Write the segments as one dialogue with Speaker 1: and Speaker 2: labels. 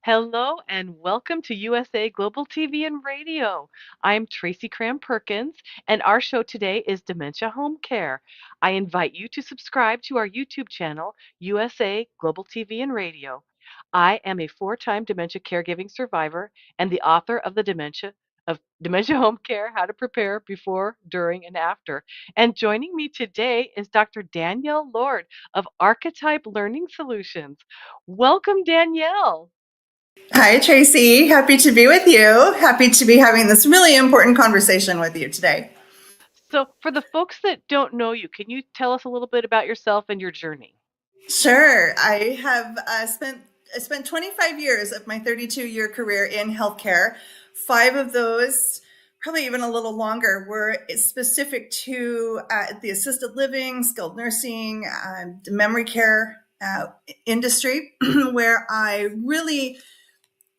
Speaker 1: Hello and welcome to USA Global TV and Radio. I'm Tracy Cram Perkins, and our show today is Dementia Home Care. I invite you to subscribe to our YouTube channel, USA Global TV and Radio. I am a four-time dementia caregiving survivor and the author of Dementia Home Care: How to Prepare Before, During, and After. And joining me today is Dr. Danielle Lord of Archetype Learning Solutions. Welcome, Danielle.
Speaker 2: Hi, Tracy. Happy to be with you. Happy to be having this really important conversation with you today.
Speaker 1: So, for the folks that don't know you, can you tell us a little bit about yourself and your journey?
Speaker 2: Sure. I have spent 25 years of my 32-year career in healthcare. 5 of those, probably even a little longer, were specific to the assisted living, skilled nursing, memory care industry, where I really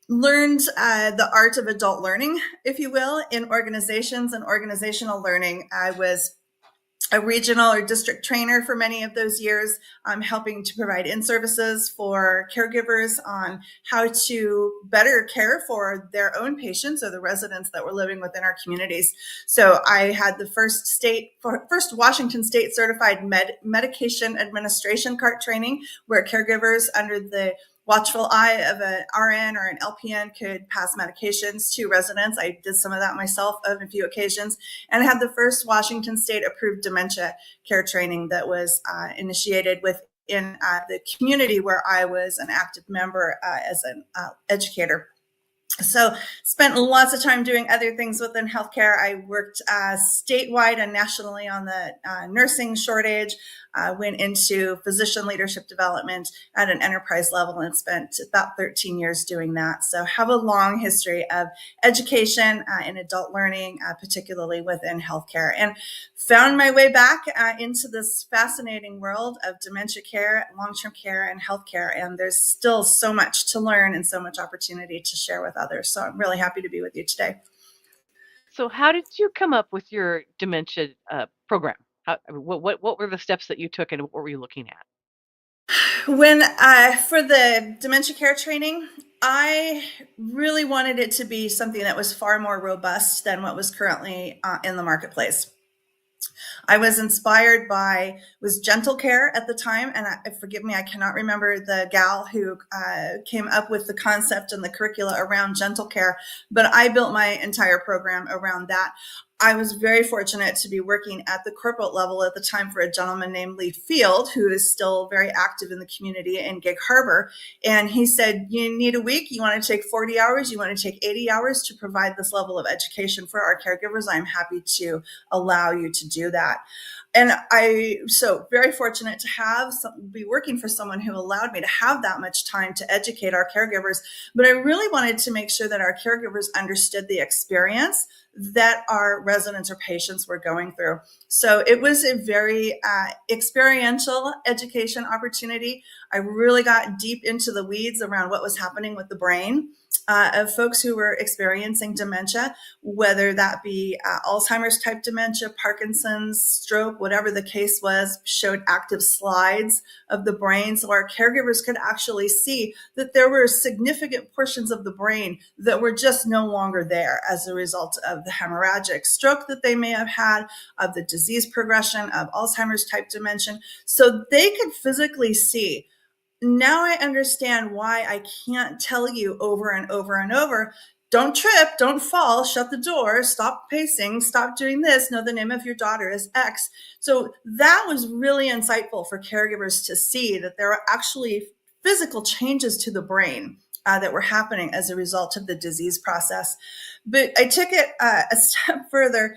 Speaker 2: learned the art of adult learning, if you will, in organizations and organizational learning. I was a regional or district trainer for many of those years, helping to provide in-services for caregivers on how to better care for their own patients or the residents that were living within our communities. So I had the first Washington State certified medication administration cart training, where caregivers under the watchful eye of an RN or an LPN could pass medications to residents. I did some of that myself on a few occasions, and I had the first Washington State approved dementia care training that was initiated within the community where I was an active member as an educator. So spent lots of time doing other things within healthcare. I worked statewide and nationally on the nursing shortage, went into physician leadership development at an enterprise level and spent about 13 years doing that. So have a long history of education and adult learning, particularly within healthcare, and found my way back into this fascinating world of dementia care, long-term care, and healthcare. And there's still so much to learn and so much opportunity to share with others. So I'm really happy to be with you today.
Speaker 1: So, how did you come up with your dementia program? What were the steps that you took, and what were you looking at?
Speaker 2: When for the dementia care training, I really wanted it to be something that was far more robust than what was currently in the marketplace. I was inspired by, was Gentle Care at the time, and forgive me, I cannot remember the gal who came up with the concept and the curricula around Gentle Care, but I built my entire program around that. I was very fortunate to be working at the corporate level at the time for a gentleman named Lee Field, who is still very active in the community in Gig Harbor. And he said, you need a week, you want to take 40 hours, you want to take 80 hours to provide this level of education for our caregivers. I'm happy to allow you to do that. And so very fortunate to be working for someone who allowed me to have that much time to educate our caregivers. But I really wanted to make sure that our caregivers understood the experience that our residents or patients were going through. So it was a very experiential education opportunity. I really got deep into the weeds around what was happening with the brain of folks who were experiencing dementia, whether that be Alzheimer's type dementia, Parkinson's, stroke, whatever the case was, showed active slides of the brain. So our caregivers could actually see that there were significant portions of the brain that were just no longer there as a result of the hemorrhagic stroke that they may have had, of the disease progression of Alzheimer's type dementia. So they could physically see, now I understand why I can't tell you over and over and over, don't trip, don't fall, shut the door, stop pacing, stop doing this, no, the name of your daughter is X. So that was really insightful for caregivers to see that there are actually physical changes to the brain that were happening as a result of the disease process. But I took it a step further.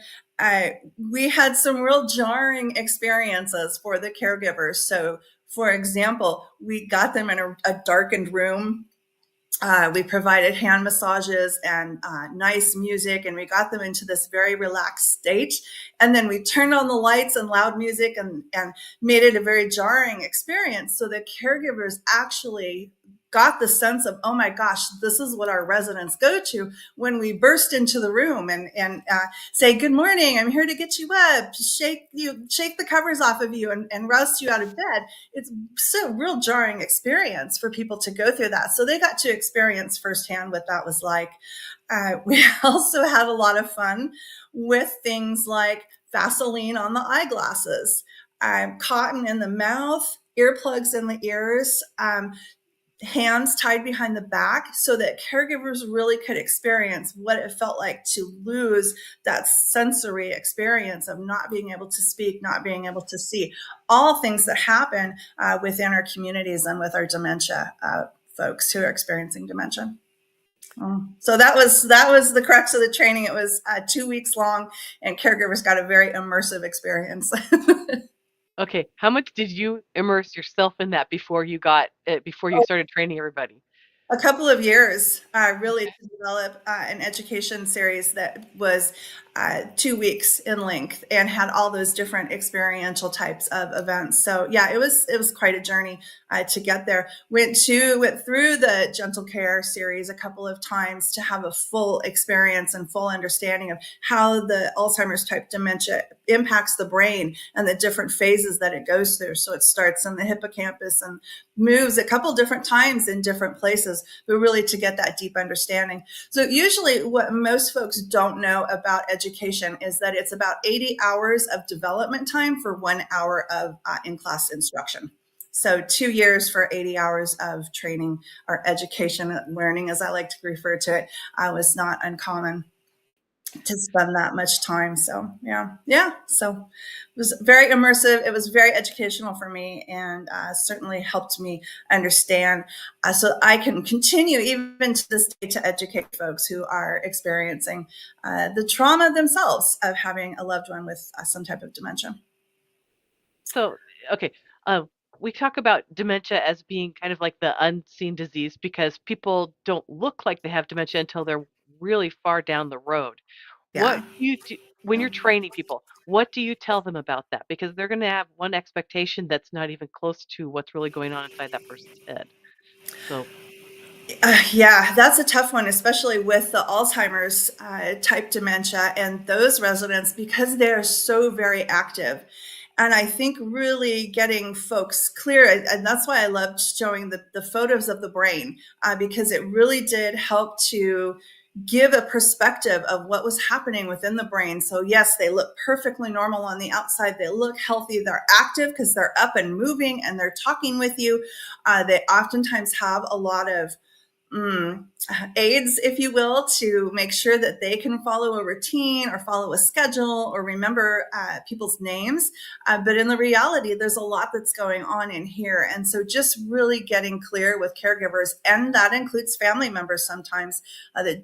Speaker 2: We had some real jarring experiences for the caregivers. So for example, we got them in a darkened room. We provided hand massages and nice music, and we got them into this very relaxed state. And then we turned on the lights and loud music and made it a very jarring experience. So the caregivers actually got the sense of, oh my gosh, this is what our residents go to when we burst into the room and say, good morning, I'm here to get you up, shake the covers off of you and roust you out of bed. It's so real jarring experience for people to go through that. So they got to experience firsthand what that was like. We also had a lot of fun with things like Vaseline on the eyeglasses, cotton in the mouth, earplugs in the ears, hands tied behind the back, so that caregivers really could experience what it felt like to lose that sensory experience of not being able to speak, not being able to see, all things that happen within our communities and with our dementia folks who are experiencing dementia. So that was the crux of the training. It was 2 weeks long, and caregivers got a very immersive experience.
Speaker 1: Okay, how much did you immerse yourself in that before you started training everybody?
Speaker 2: A couple of years, really, to develop an education series that was 2 weeks in length and had all those different experiential types of events. So yeah, it was quite a journey to get there. Went through the Gentle Care series a couple of times to have a full experience and full understanding of how the Alzheimer's type dementia impacts the brain and the different phases that it goes through. So it starts in the hippocampus and moves a couple different times in different places, but really to get that deep understanding. So usually what most folks don't know about education is that it's about 80 hours of development time for 1 hour of in-class instruction. So 2 years for 80 hours of training or education, learning, as I like to refer to it, was not uncommon to spend that much time. So yeah. So it was very immersive. It was very educational for me, and certainly helped me understand, so I can continue even to this day to educate folks who are experiencing the trauma themselves of having a loved one with some type of dementia.
Speaker 1: So, okay, uh, we talk about dementia as being kind of like the unseen disease because people don't look like they have dementia until they're really far down the road. What
Speaker 2: Yeah.
Speaker 1: do you do when you're training people? What do you tell them about that? Because they're going to have one expectation that's not even close to what's really going on inside that person's head. So,
Speaker 2: Yeah, that's a tough one, especially with the Alzheimer's type dementia and those residents, because they're so very active. And I think really getting folks clear, and that's why I loved showing the photos of the brain, because it really did help to give a perspective of what was happening within the brain. So yes, they look perfectly normal on the outside. They look healthy. They're active because they're up and moving and they're talking with you. They oftentimes have a lot of aids, if you will, to make sure that they can follow a routine or follow a schedule or remember people's names. But in the reality, there's a lot that's going on in here. And so just really getting clear with caregivers, and that includes family members sometimes, that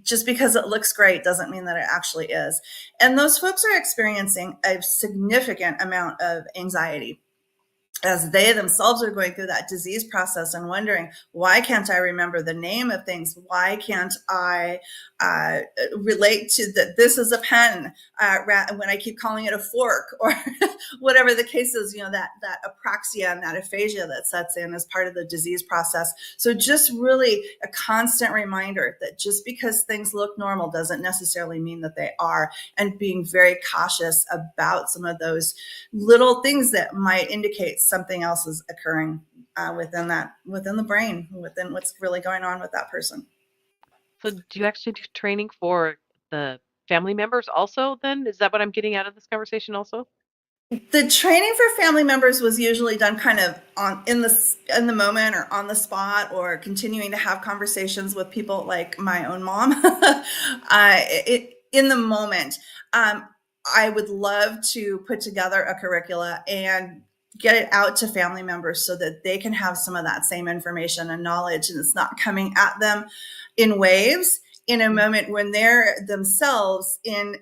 Speaker 2: just because it looks great doesn't mean that it actually is. And those folks are experiencing a significant amount of anxiety as they themselves are going through that disease process and wondering, why can't I remember the name of things? Why can't I relate to that this is a pen when I keep calling it a fork, or whatever the case is, that apraxia and that aphasia that sets in as part of the disease process. So just really a constant reminder that just because things look normal doesn't necessarily mean that they are, and being very cautious about some of those little things that might indicate something else is occurring within the brain, within what's really going on with that person.
Speaker 1: So do you actually do training for the family members also then? Is that what I'm getting out of this conversation also?
Speaker 2: The training for family members was usually done kind of in the moment or on the spot, or continuing to have conversations with people like my own mom in the moment. I would love to put together a curricula and get it out to family members so that they can have some of that same information and knowledge, and it's not coming at them in waves in a moment when they're themselves in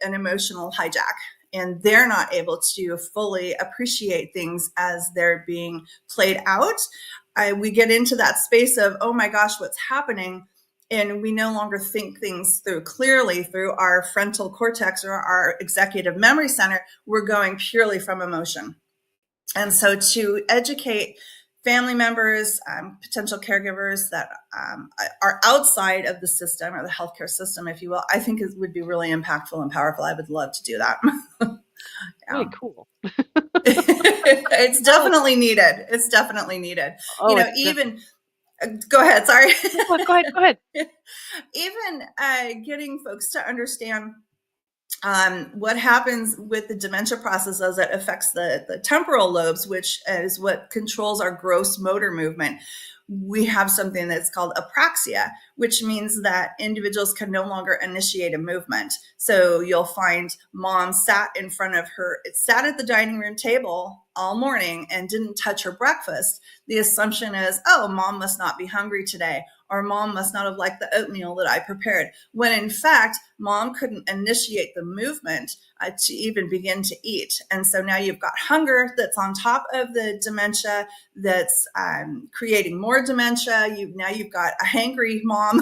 Speaker 2: an emotional hijack and they're not able to fully appreciate things as they're being played out. We get into that space of, oh my gosh, what's happening? And we no longer think things through clearly through our frontal cortex or our executive memory center. We're going purely from emotion. And so to educate family members, potential caregivers that are outside of the system or the healthcare system, if you will, I think would be really impactful and powerful. I would love to do that.
Speaker 1: Very cool.
Speaker 2: It's definitely needed. It's definitely needed.
Speaker 1: Oh, it's
Speaker 2: Even go ahead. Sorry.
Speaker 1: go ahead. Go ahead.
Speaker 2: Even getting folks to understand what happens with the dementia process as it affects the temporal lobes, which is what controls our gross motor movement. We have something that's called apraxia, which means that individuals can no longer initiate a movement. So you'll find mom sat at the dining room table all morning and didn't touch her breakfast. The assumption is, oh, mom must not be hungry today, or mom must not have liked the oatmeal that I prepared, when in fact, mom couldn't initiate the movement to even begin to eat. And so now you've got hunger that's on top of the dementia that's creating more dementia. You've got a hangry mom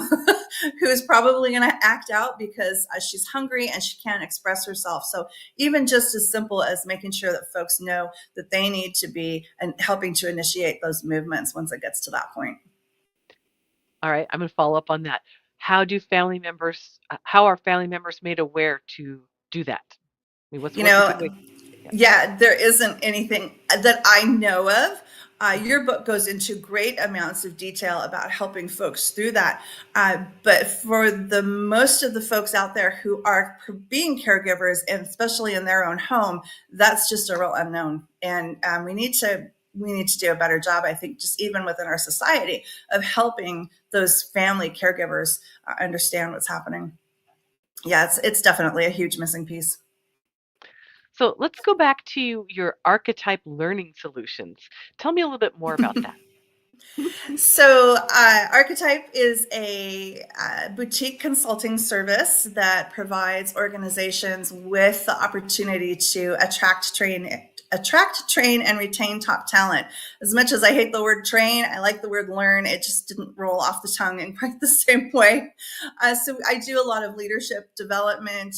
Speaker 2: who's probably going to act out because she's hungry and she can't express herself. So even just as simple as making sure that folks know that they need to be helping to initiate those movements once it gets to that point.
Speaker 1: All right, I'm going to follow up on that. How are family members made aware to do that? I mean,
Speaker 2: You
Speaker 1: what's a
Speaker 2: know,
Speaker 1: good way?
Speaker 2: yeah, there isn't anything that I know of. Your book goes into great amounts of detail about helping folks through that. But for the most of the folks out there who are being caregivers, and especially in their own home, that's just a real unknown. And we need to do a better job, I think, just even within our society, of helping those family caregivers understand what's happening. Yeah, it's definitely a huge missing piece.
Speaker 1: So let's go back to your archetype learning solutions. Tell me a little bit more about that.
Speaker 2: So, Archetype is a boutique consulting service that provides organizations with the opportunity to attract, train, and retain top talent. As much as I hate the word train, I like the word learn. It just didn't roll off the tongue in quite the same way. So I do a lot of leadership development,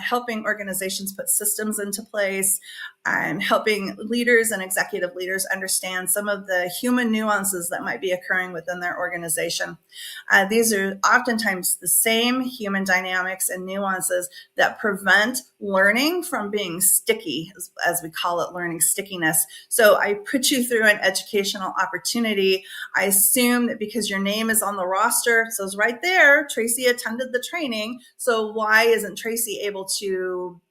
Speaker 2: helping organizations put systems into place, and helping leaders and executive leaders understand some of the human nuances that might be occurring within their organization. These are oftentimes the same human dynamics and nuances that prevent learning from being sticky, as we call it, learning stickiness. So I put you through an educational opportunity. I assume that because your name is on the roster, so it's right there, Tracy attended the training. So why isn't Tracy able to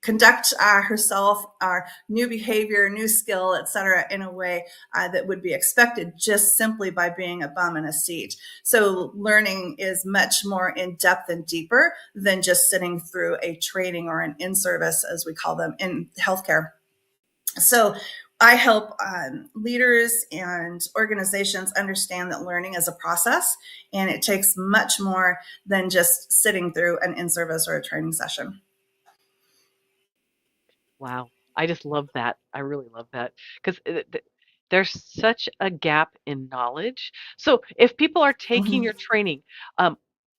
Speaker 2: conduct herself, our new behavior, new skill, etc., in a way that would be expected just simply by being a bum in a seat. So learning is much more in depth and deeper than just sitting through a training or an in-service, as we call them in healthcare. So I help leaders and organizations understand that learning is a process, and it takes much more than just sitting through an in-service or a training session.
Speaker 1: Wow. I just love that. I really love that because there's such a gap in knowledge. So if people are taking
Speaker 2: Mm-hmm.
Speaker 1: your training,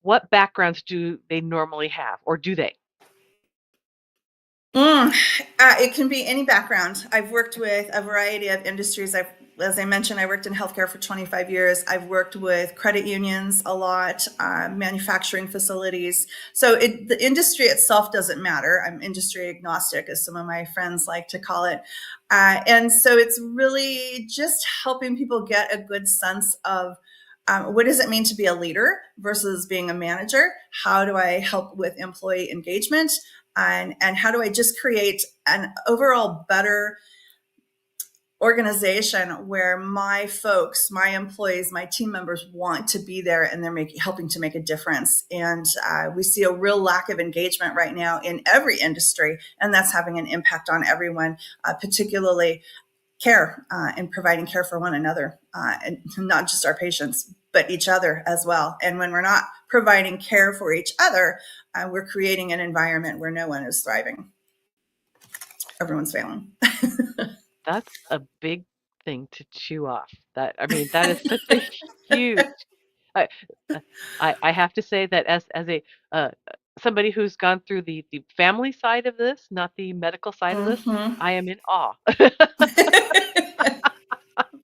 Speaker 1: what backgrounds do they normally have, or do they?
Speaker 2: It can be any background. I've worked with a variety of industries. As I mentioned, I worked in healthcare for 25 years. I've worked with credit unions a lot, manufacturing facilities. So the industry itself doesn't matter. I'm industry agnostic, as some of my friends like to call it. And so it's really just helping people get a good sense of what does it mean to be a leader versus being a manager? How do I help with employee engagement? And how do I just create an overall better organization where my folks, my employees, my team members want to be there, and they're helping to make a difference. And we see a real lack of engagement right now in every industry, and that's having an impact on everyone, particularly care and providing care for one another, and not just our patients, but each other as well. And when we're not providing care for each other, we're creating an environment where no one is thriving. Everyone's failing.
Speaker 1: That's a big thing to chew off. That is such a huge. I, I have to say that as a somebody who's gone through the family side of this, not the medical side of this,
Speaker 2: Mm-hmm.
Speaker 1: I am in awe.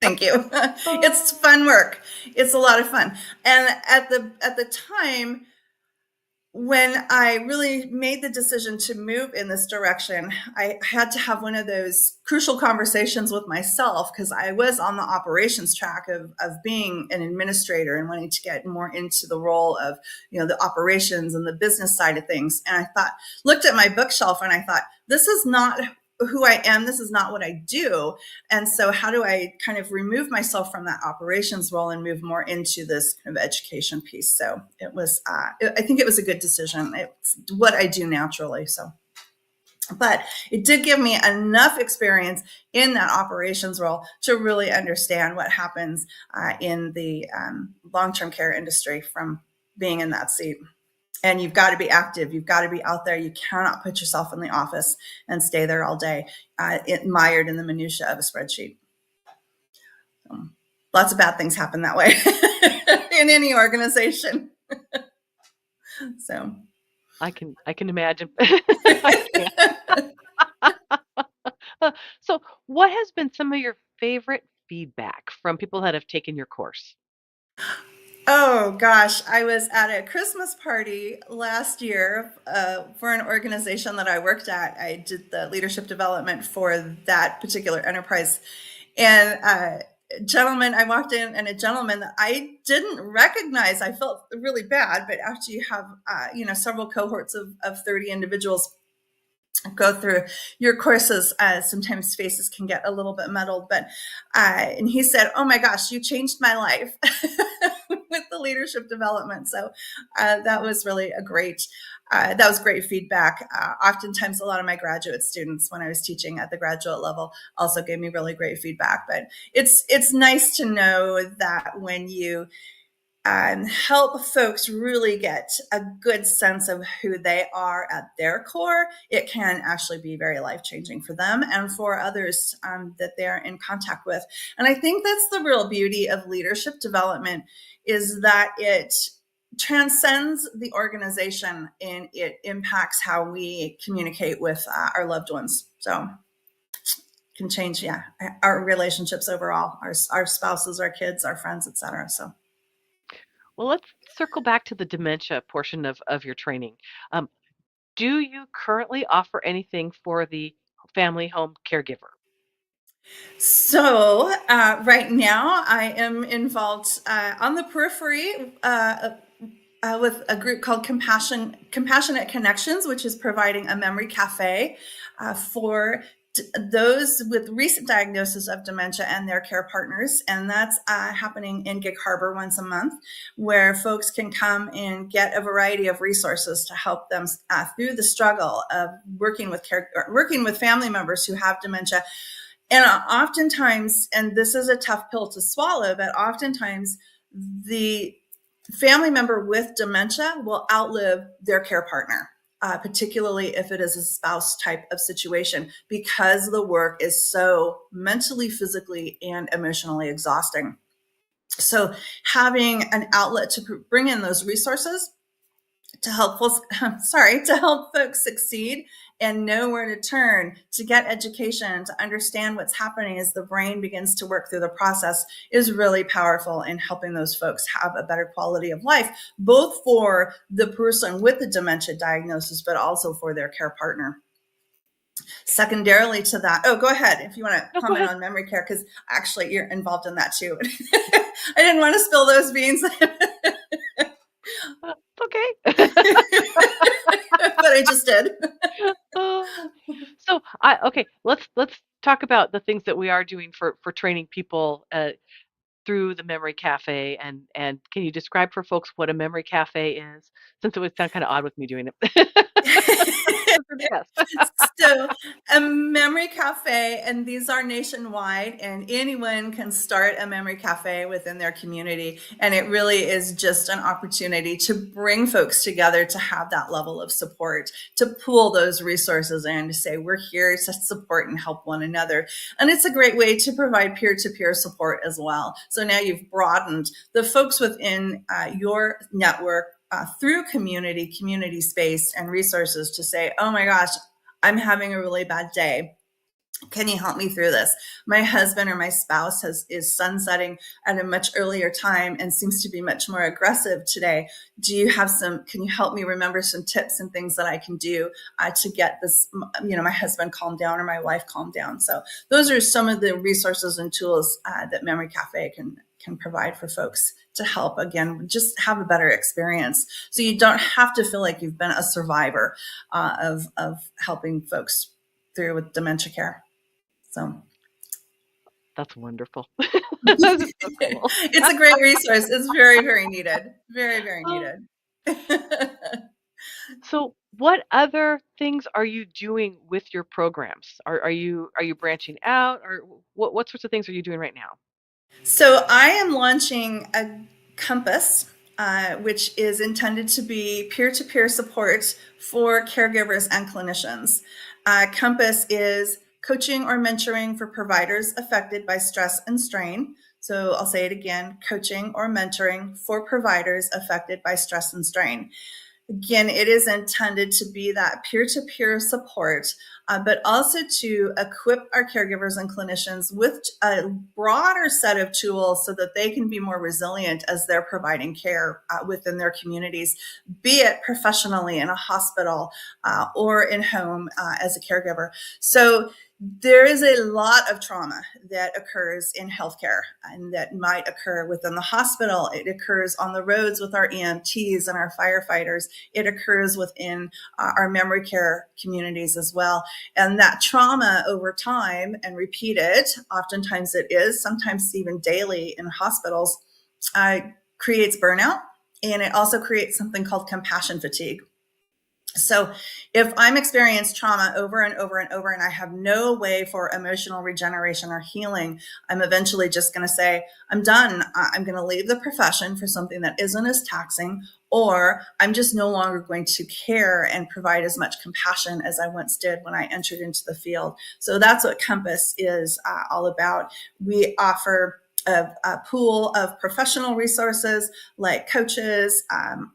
Speaker 2: Thank you. It's fun work. It's a lot of fun. And at the time when I really made the decision to move in this direction, I had to have one of those crucial conversations with myself, because I was on the operations track of being an administrator and wanting to get more into the role of, the operations and the business side of things. And I looked at my bookshelf and I thought, this is not who I am. This is not what I do. And so how do I kind of remove myself from that operations role and move more into this kind of education piece? So it was, I think it was a good decision. It's what I do naturally. So, but it did give me enough experience in that operations role to really understand what happens in the long-term care industry from being in that seat. And you've got to be active. You've got to be out there. You cannot put yourself in the office and stay there all day, mired in the minutia of a spreadsheet. Lots of bad things happen that way in any organization. So
Speaker 1: I can imagine. I can. So, what has been some of your favorite feedback from people that have taken your course?
Speaker 2: Oh gosh, I was at a Christmas party last year for an organization that I worked at. I did the leadership development for that particular enterprise. And I walked in, and a gentleman that I didn't recognize, I felt really bad, but after you have, several cohorts of 30 individuals go through your courses, sometimes faces can get a little bit muddled, but and he said, oh my gosh, you changed my life with the leadership development. So that was really that was great feedback. Oftentimes a lot of my graduate students, when I was teaching at the graduate level, also gave me really great feedback. But it's nice to know that when you help folks really get a good sense of who they are at their core, it can actually be very life-changing for them and for others that they're in contact with. And I think that's the real beauty of leadership development, is that it transcends the organization, and it impacts how we communicate with our loved ones. So can change, yeah, our relationships overall, our spouses, our kids, our friends, etc. So
Speaker 1: Well, let's circle back to the dementia portion of your training. Um, do you currently offer anything for the family home caregiver?
Speaker 2: Right now I am involved on the periphery with a group called Compassionate Connections, which is providing a memory cafe for those with recent diagnosis of dementia and their care partners. And that's happening in Gig Harbor once a month, where folks can come and get a variety of resources to help them through the struggle of working with family members who have dementia. And oftentimes, and this is a tough pill to swallow, but oftentimes the family member with dementia will outlive their care partner, particularly if it is a spouse type of situation, because the work is so mentally, physically, and emotionally exhausting. So having an outlet to bring in those resources to help folks succeed and know where to turn to get education, to understand what's happening as the brain begins to work through the process, is really powerful in helping those folks have a better quality of life, both for the person with the dementia diagnosis, but also for their care partner. Secondarily to that, go ahead if you want to
Speaker 1: No, go
Speaker 2: comment
Speaker 1: ahead.
Speaker 2: on memory care, because actually you're involved in that too. I didn't want to spill those beans.
Speaker 1: It's okay.
Speaker 2: But I just did.
Speaker 1: Oh, so okay, let's talk about the things that we are doing for training people through the memory cafe, and can you describe for folks what a memory cafe is? Since it would sound kind of odd with me doing it. Yes.
Speaker 2: So, a memory cafe, and these are nationwide, and anyone can start a memory cafe within their community. And it really is just an opportunity to bring folks together to have that level of support, to pool those resources in, to say, we're here to support and help one another. And it's a great way to provide peer-to-peer support as well. So now you've broadened the folks within your network through community space and resources to say, oh my gosh, I'm having a really bad day. Can you help me through this? My husband or my spouse is sunsetting at a much earlier time and seems to be much more aggressive today. Can you help me remember some tips and things that I can do to get this, my husband calmed down or my wife calmed down? So those are some of the resources and tools that Memory Cafe can provide for folks to help, again, just have a better experience. So you don't have to feel like you've been a survivor of helping folks through with dementia care. So
Speaker 1: That's wonderful. That is so cool.
Speaker 2: it's a great resource. It's very, very needed. Very, very
Speaker 1: Um,
Speaker 2: needed.
Speaker 1: so what other things are you doing with your programs? Are you branching out, or what sorts of things are you doing right now?
Speaker 2: So I am launching a Compass, which is intended to be peer-to-peer support for caregivers and clinicians. Compass is coaching or mentoring for providers affected by stress and strain. So I'll say it again, coaching or mentoring for providers affected by stress and strain. Again, it is intended to be that peer-to-peer support, but also to equip our caregivers and clinicians with a broader set of tools so that they can be more resilient as they're providing care within their communities, be it professionally in a hospital or in home as a caregiver. So there is a lot of trauma that occurs in healthcare and that might occur within the hospital. It occurs on the roads with our EMTs and our firefighters. It occurs within our memory care communities as well. And that trauma over time and repeated, oftentimes it is, sometimes even daily in hospitals, creates burnout. And it also creates something called compassion fatigue. So if I'm experiencing trauma over and over and over, and I have no way for emotional regeneration or healing, I'm eventually just going to say, I'm done. I'm going to leave the profession for something that isn't as taxing, or I'm just no longer going to care and provide as much compassion as I once did when I entered into the field. So that's what Compass is all about. We offer a pool of professional resources like coaches,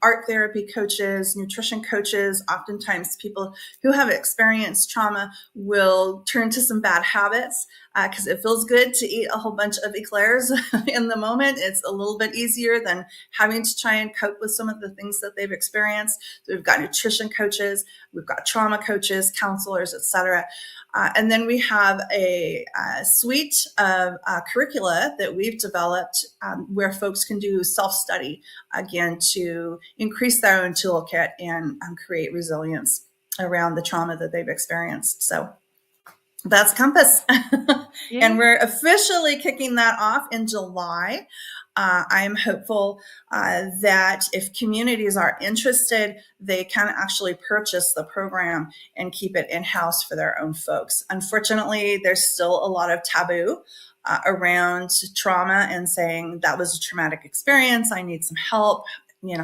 Speaker 2: art therapy coaches, nutrition coaches. Oftentimes, people who have experienced trauma will turn to some bad habits because it feels good to eat a whole bunch of eclairs in the moment. It's a little bit easier than having to try and cope with some of the things that they've experienced. So we've got nutrition coaches, we've got trauma coaches, counselors, etc. And then we have a suite of curricula that we've developed where folks can do self-study, again, to increase their own toolkit and create resilience around the trauma that they've experienced. So that's Compass. And we're officially kicking that off in July. I'm hopeful that if communities are interested, they can actually purchase the program and keep it in-house for their own folks. Unfortunately, there's still a lot of taboo around trauma and saying that was a traumatic experience. I need some help.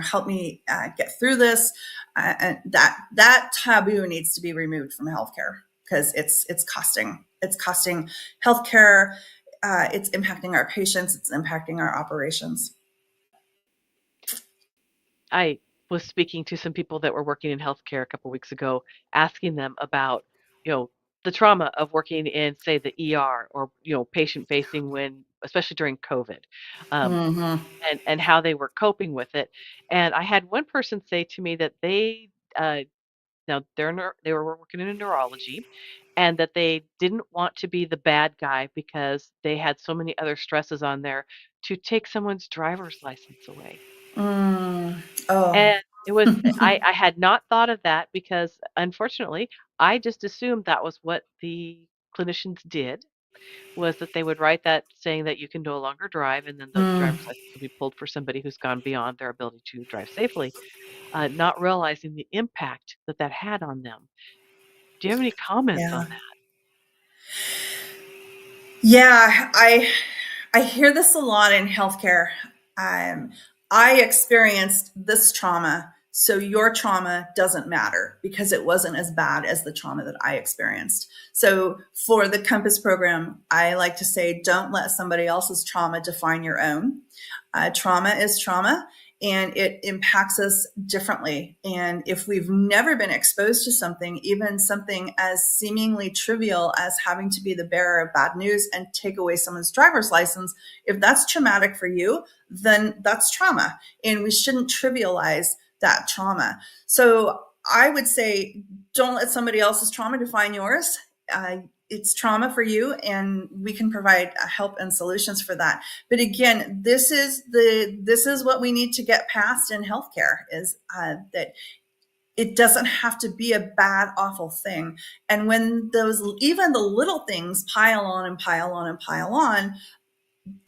Speaker 2: Help me get through this. And that taboo needs to be removed from healthcare because it's costing healthcare. It's impacting our patients. It's impacting our operations.
Speaker 1: I was speaking to some people that were working in healthcare a couple weeks ago, asking them about, the trauma of working in, say, the ER or, patient facing when, especially during COVID,
Speaker 2: Mm-hmm.
Speaker 1: and how they were coping with it. And I had one person say to me that now they were working in neurology, and that they didn't want to be the bad guy because they had so many other stresses on there to take someone's driver's license away.
Speaker 2: Oh.
Speaker 1: And it was I had not thought of that because, unfortunately, I just assumed that was what the clinicians did, was that they would write that saying that you can no longer drive, and then the
Speaker 2: Mm.
Speaker 1: driver's license will be pulled for somebody who's gone beyond their ability to drive safely, not realizing the impact that that had on them. Do you have any comments
Speaker 2: Yeah.
Speaker 1: on that?
Speaker 2: Yeah, I hear this a lot in healthcare. Um, I experienced this trauma, so your trauma doesn't matter because it wasn't as bad as the trauma that I experienced. So for the Compass program, I like to say, don't let somebody else's trauma define your own. Trauma is trauma, and it impacts us differently. And if we've never been exposed to something, even something as seemingly trivial as having to be the bearer of bad news and take away someone's driver's license, if that's traumatic for you, then that's trauma. And we shouldn't trivialize that trauma. So I would say, don't let somebody else's trauma define yours. It's trauma for you, and we can provide help and solutions for that. But again, this is what we need to get past in healthcare, is that it doesn't have to be a bad, awful thing. And when even the little things pile on and pile on and pile on,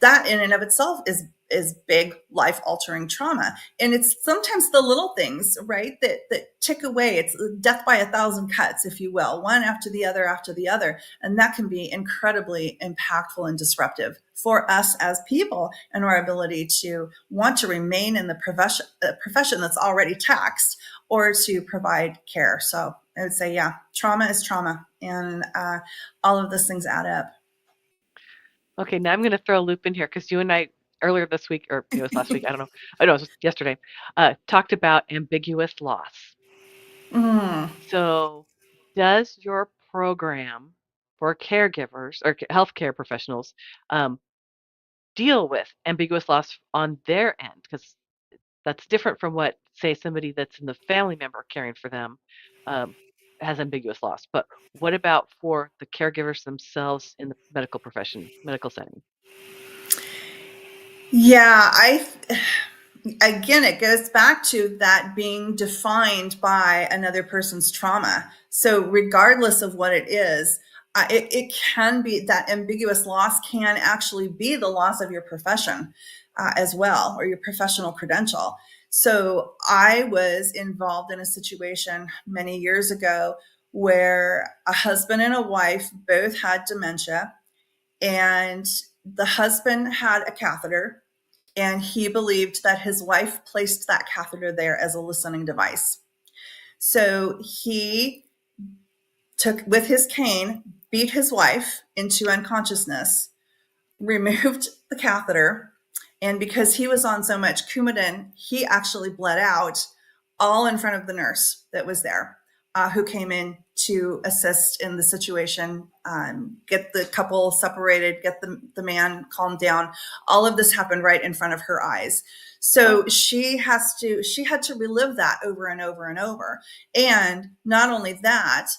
Speaker 2: that in and of itself is big, life altering trauma. And it's sometimes the little things, right, that tick away. It's death by 1,000 cuts, if you will, one after the other after the other. And that can be incredibly impactful and disruptive for us as people and our ability to want to remain in the profession that's already taxed, or to provide care. So I would say, yeah, trauma is trauma, and all of those things add up.
Speaker 1: Okay, now I'm going to throw a loop in here because you and I earlier this week, or it was last week, I don't know. I know it was just yesterday, talked about ambiguous loss.
Speaker 2: Mm.
Speaker 1: So, does your program for caregivers or healthcare professionals deal with ambiguous loss on their end? Because that's different from what, say, somebody that's in the family member caring for them um, has ambiguous loss. But what about for the caregivers themselves in the medical profession, medical setting?
Speaker 2: Yeah, again, it goes back to that being defined by another person's trauma. So regardless of what it is, it can be that ambiguous loss can actually be the loss of your profession as well, or your professional credential. So I was involved in a situation many years ago where a husband and a wife both had dementia, and the husband had a catheter, and he believed that his wife placed that catheter there as a listening device. So he took, with his cane, beat his wife into unconsciousness removed the catheter. And because he was on so much Coumadin, he actually bled out all in front of the nurse that was there, who came in to assist in the situation, get the couple separated, get the man calmed down. All of this happened right in front of her eyes. So she had to relive that over and over and over. And not only that,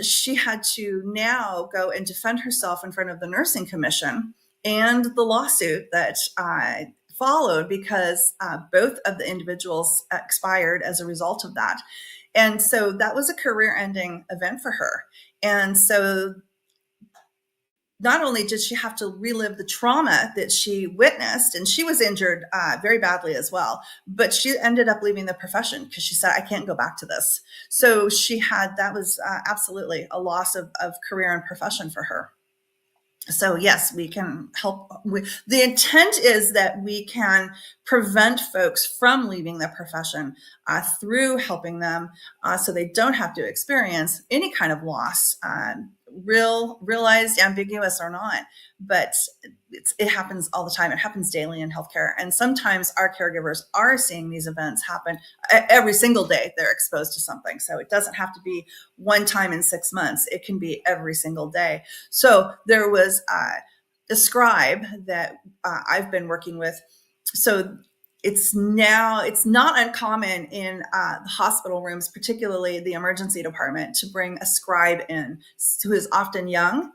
Speaker 2: she had to now go and defend herself in front of the nursing commission and the lawsuit that followed, because both of the individuals expired as a result of that. And so that was a career-ending event for her. And so not only did she have to relive the trauma that she witnessed, and she was injured very badly as well, but she ended up leaving the profession because she said, I can't go back to this. So that was absolutely a loss of career and profession for her. So yes, we can help. The intent is that we can prevent folks from leaving the profession through helping them, so they don't have to experience any kind of loss, realized, ambiguous or not. But it happens all the time. It happens daily in healthcare. And sometimes our caregivers are seeing these events happen every single day. They're exposed to something. So it doesn't have to be one time in 6 months. It can be every single day. So there was a scribe that I've been working with. So it's not uncommon in the hospital rooms, particularly the emergency department, to bring a scribe in who is often young,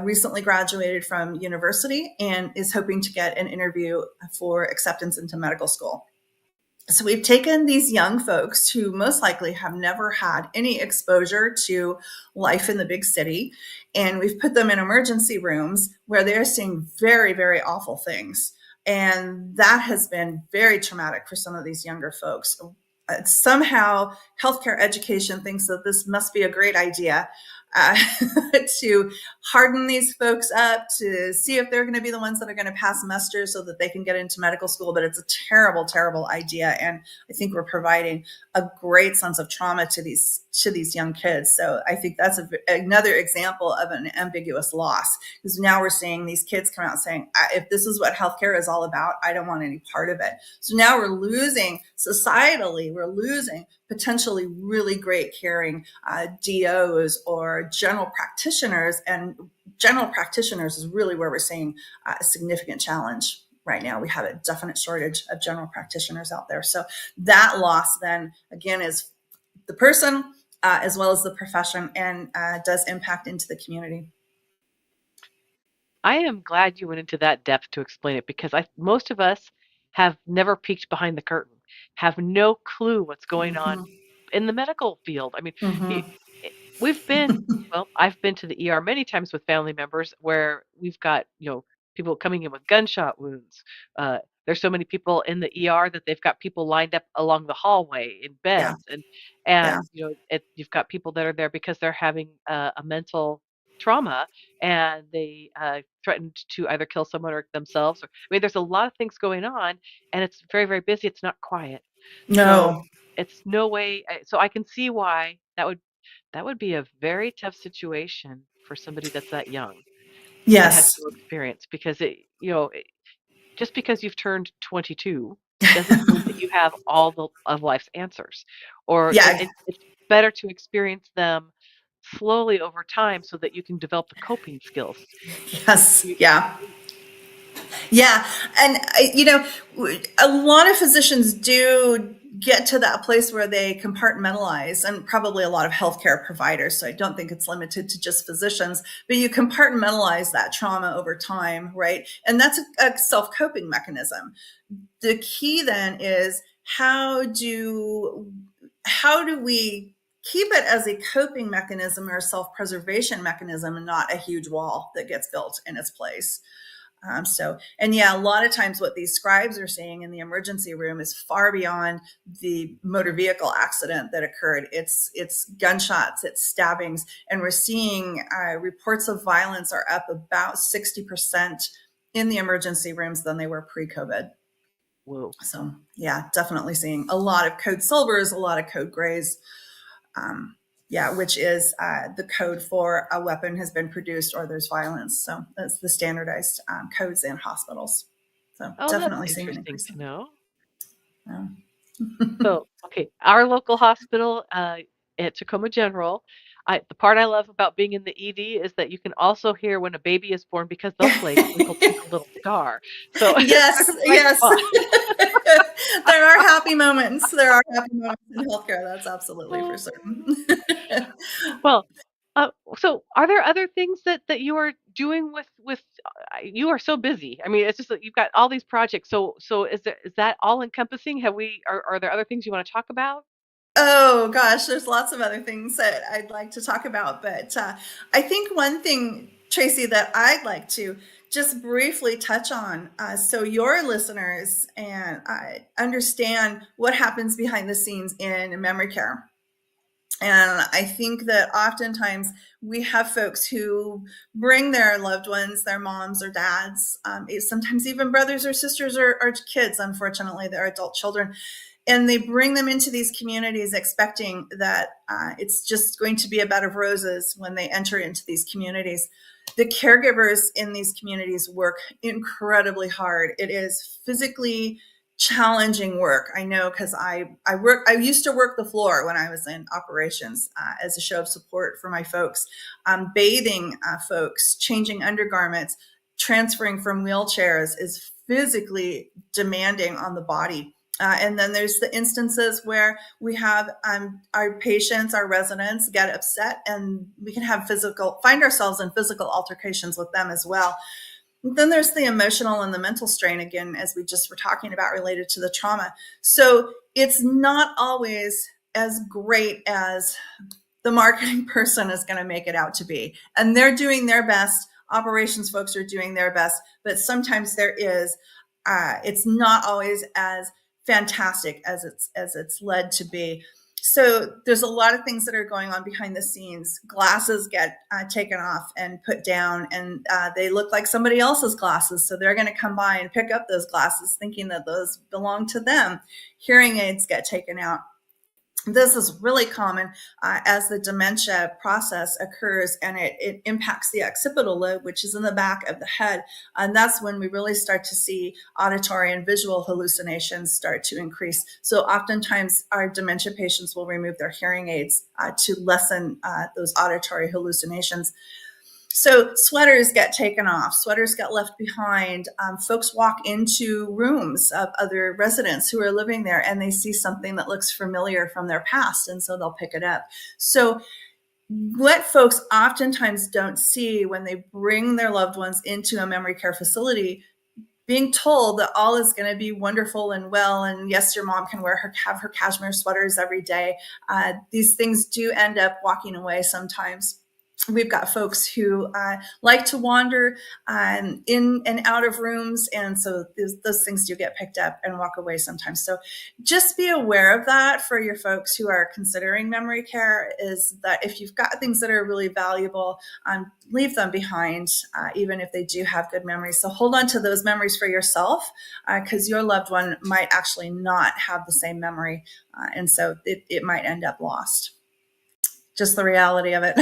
Speaker 2: recently graduated from university, and is hoping to get an interview for acceptance into medical school. So we've taken these young folks who most likely have never had any exposure to life in the big city, and we've put them in emergency rooms where they're seeing very, very awful things. And that has been very traumatic for some of these younger folks. Somehow healthcare education thinks that this must be a great idea, to harden these folks up, to see if they're going to be the ones that are going to pass muster so that they can get into medical school. But it's a terrible, terrible idea. And I think we're providing a great sense of trauma to these young kids. So I think that's another example of an ambiguous loss, because now we're seeing these kids come out saying, if this is what healthcare is all about, I don't want any part of it. So now we're losing, societally, we're losing potentially really great caring DOs or general practitioners. And general practitioners is really where we're seeing a significant challenge right now. We have a definite shortage of general practitioners out there. So that loss then again is the person as well as the profession, and does impact into the community.
Speaker 1: I am glad you went into that depth to explain it, because most of us have never peeked behind the curtain, have no clue what's going on
Speaker 2: Mm-hmm.
Speaker 1: in the medical field. I mean, you,
Speaker 2: Mm-hmm.
Speaker 1: we've been, well, I've been to the ER many times with family members where we've got, people coming in with gunshot wounds. There's so many people in the ER that they've got people lined up along the hallway in
Speaker 2: Yeah.
Speaker 1: beds, and
Speaker 2: Yeah.
Speaker 1: you've got people that are there because they're having a mental trauma, and they threatened to either kill someone or themselves. I mean, there's a lot of things going on, and it's very, very busy. It's not quiet. So
Speaker 2: No.
Speaker 1: it's no way. So I can see why that would be a very tough situation for somebody that's that young that has
Speaker 2: Yes.
Speaker 1: no experience, because just because you've turned 22 doesn't mean that you have all of life's answers. Or
Speaker 2: Yeah.
Speaker 1: it's better to experience them slowly over time so that you can develop the coping skills.
Speaker 2: Yes.
Speaker 1: You,
Speaker 2: Yeah. Yeah. And, a lot of physicians do get to that place where they compartmentalize, and probably a lot of healthcare providers. So I don't think it's limited to just physicians, but you compartmentalize that trauma over time, right? And that's a self-coping mechanism. The key then is how do we keep it as a coping mechanism or a self-preservation mechanism, and not a huge wall that gets built in its place. And yeah, a lot of times what these scribes are seeing in the emergency room is far beyond the motor vehicle accident that occurred. It's gunshots, it's stabbings, and we're seeing reports of violence are up about 60% in the emergency rooms than they were pre-COVID.
Speaker 1: whoa.
Speaker 2: So yeah, definitely seeing a lot of code silvers, a lot of code grays. Um, Yeah, which is the code for a weapon has been produced or there's violence. So that's the standardized codes in hospitals. So
Speaker 1: Oh, that's
Speaker 2: definitely seeing an
Speaker 1: interesting
Speaker 2: increase.
Speaker 1: to know.
Speaker 2: Um,
Speaker 1: So, okay, our local hospital at Tacoma General, the part I love about being in the ED is that you can also hear when a baby is born because they'll
Speaker 2: yeah.
Speaker 1: play Twinkle Twinkle Little Star. So it's
Speaker 2: Yes,
Speaker 1: kind of my
Speaker 2: yes.
Speaker 1: spot.
Speaker 2: There are happy moments. There are happy moments in healthcare. That's absolutely for certain.
Speaker 1: Well, uh, so are there other things that you are doing with you are so busy. I mean, it's just that you've got all these projects. So is that all encompassing? Are there other things you want to talk about?
Speaker 2: Oh gosh, there's lots of other things that I'd like to talk about, but I think one thing, Tracy, that I'd like to just briefly touch on, so your listeners and understand what happens behind the scenes in memory care. And I think that oftentimes we have folks who bring their loved ones, their moms or dads, sometimes even brothers or sisters or kids, unfortunately, they're adult children, and they bring them into these communities expecting that it's just going to be a bed of roses when they enter into these communities. The caregivers in these communities work incredibly hard. It is physically challenging work. I know because I used to work the floor when I was in operations as a show of support for my folks, bathing folks, changing undergarments, transferring from wheelchairs is physically demanding on the body. And then there's the instances where we have our patients, our residents get upset, and we can find ourselves in physical altercations with them as well. Then there's the emotional and the mental strain, again, as we just were talking about, related to the trauma. So it's not always as great as the marketing person is going to make it out to be. And they're doing their best. Operations folks are doing their best. But sometimes it's not always as fantastic as it's led to be. So there's a lot of things that are going on behind the scenes. Glasses get taken off and put down, and they look like somebody else's glasses. So they're going to come by and pick up those glasses thinking that those belong to them. Hearing aids get taken out. This is really common as the dementia process occurs, and it impacts the occipital lobe, which is in the back of the head. And that's when we really start to see auditory and visual hallucinations start to increase. So oftentimes our dementia patients will remove their hearing aids to lessen those auditory hallucinations. So sweaters get taken off, sweaters get left behind. Folks walk into rooms of other residents who are living there, and they see something that looks familiar from their past, and so they'll pick it up. So what folks oftentimes don't see when they bring their loved ones into a memory care facility, being told that all is going to be wonderful and well, and yes, your mom can have her cashmere sweaters every day. These things do end up walking away sometimes. We've got folks who like to wander in and out of rooms, and so those things do get picked up and walk away sometimes. So just be aware of that for your folks who are considering memory care, is that if you've got things that are really valuable, leave them behind, even if they do have good memories. So hold on to those memories for yourself, because your loved one might actually not have the same memory, and so it might end up lost. Just the reality of it.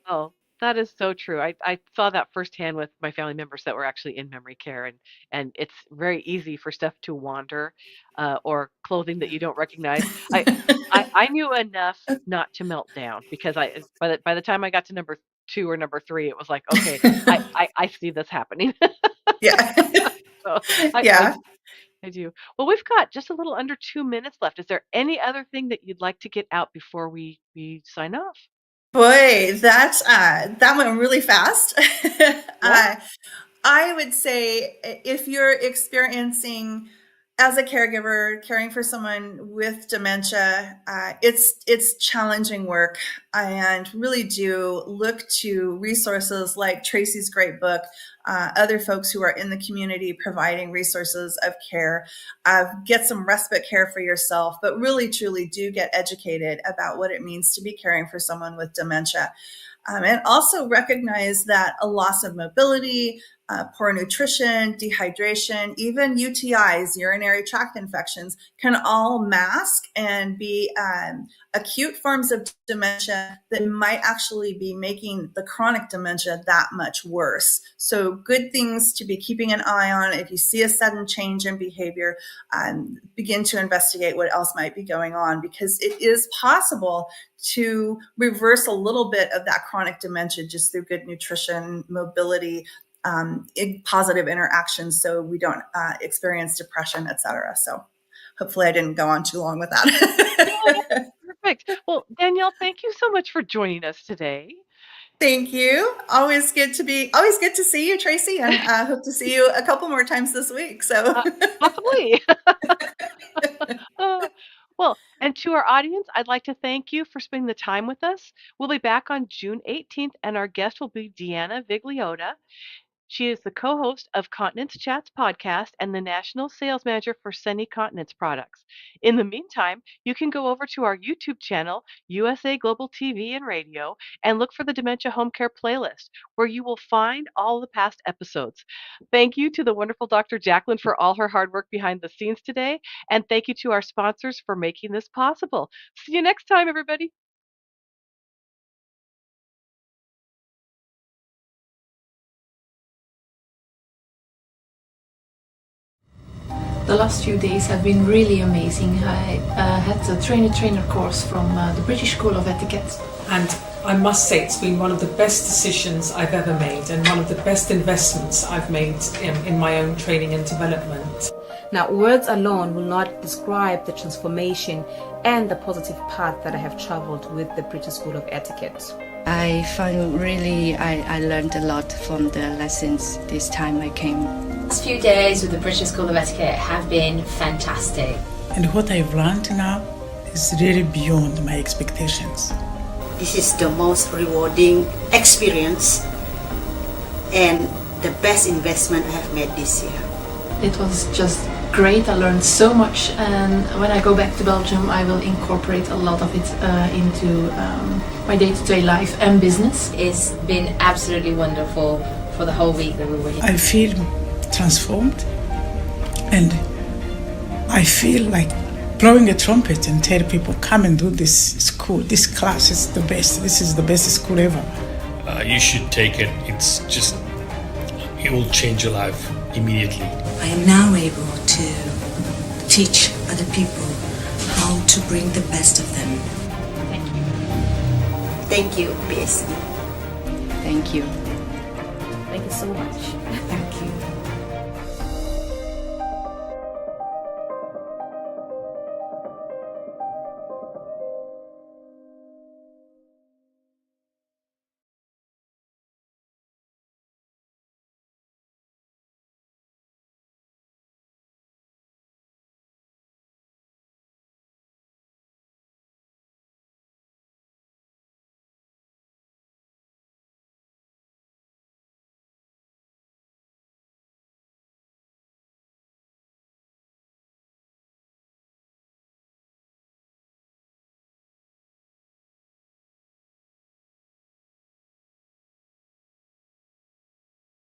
Speaker 1: Oh, that is so true. I saw that firsthand with my family members that were actually in memory care, and it's very easy for stuff to wander, or clothing that you don't recognize. I knew enough not to melt down because by the time I got to number two or number three, it was like, okay, I see this happening.
Speaker 2: Yeah.
Speaker 1: So I, I
Speaker 2: Yeah.
Speaker 1: I do. Well, we've got just a little under 2 minutes left. Is there any other thing that you'd like to get out before we sign off?
Speaker 2: Boy, that went really fast.
Speaker 1: Yeah.
Speaker 2: uh, I would say if you're experiencing, as a caregiver, caring for someone with dementia, it's challenging work, and really do look to resources like Tracy's great book, other folks who are in the community providing resources of care. Get some respite care for yourself, but really truly do get educated about what it means to be caring for someone with dementia. And also recognize that a loss of mobility, poor nutrition, dehydration, even UTIs, urinary tract infections, can all mask and be acute forms of dementia that might actually be making the chronic dementia that much worse. So good things to be keeping an eye on. If you see a sudden change in behavior, begin to investigate what else might be going on, because it is possible to reverse a little bit of that chronic dementia just through good nutrition, mobility, positive interactions, so we don't experience depression, etc. So hopefully I didn't go on too long with
Speaker 1: No,
Speaker 2: that.
Speaker 1: that's perfect. Well, Danielle, thank you so much for joining us today.
Speaker 2: Thank you. Always good to see you, Tracy, and hope to see you a couple more times this week. So
Speaker 1: Possibly. Uh, well, and to our audience, I'd like to thank you for spending the time with us. We'll be back on June 18th, and our guest will be Deanna Vigliota. She is the co host of Continence Chats podcast and the national sales manager for Sunny Continence products. In the meantime, you can go over to our YouTube channel, USA Global TV and Radio, and look for the Dementia Home Care playlist, where you will find all the past episodes. Thank you to the wonderful Dr. Jacqueline for all her hard work behind the scenes today, and thank you to our sponsors for making this possible. See you next time, everybody.
Speaker 3: The last few days have been really amazing. I had a trainer course from the British School of Etiquette.
Speaker 4: And I must say it's been one of the best decisions I've ever made and one of the best investments I've made in my own training and development.
Speaker 5: Now, words alone will not describe the transformation and the positive path that I have traveled with the British School of Etiquette.
Speaker 6: I find really I learned a lot from the lessons this time I came.
Speaker 7: The last few days with the British School of Etiquette have been fantastic.
Speaker 8: And what I've learned now is really beyond my expectations.
Speaker 9: This is the most rewarding experience and the best investment I have made this year.
Speaker 3: It was just great. I learned so much, and when I go back to Belgium I will incorporate a lot of it into my day-to-day life and business.
Speaker 7: It's been absolutely wonderful for the whole week that we were here.
Speaker 8: I feel transformed, and I feel like blowing a trumpet and tell people, come and do this school, this class is the best, this is the best school ever.
Speaker 10: You should take it. It will change your life immediately.
Speaker 11: I am now able to teach other people how to bring the best of them.
Speaker 7: Thank you.
Speaker 9: Thank you, BSC.
Speaker 6: Thank you.
Speaker 5: Thank you so much.
Speaker 11: Thank you.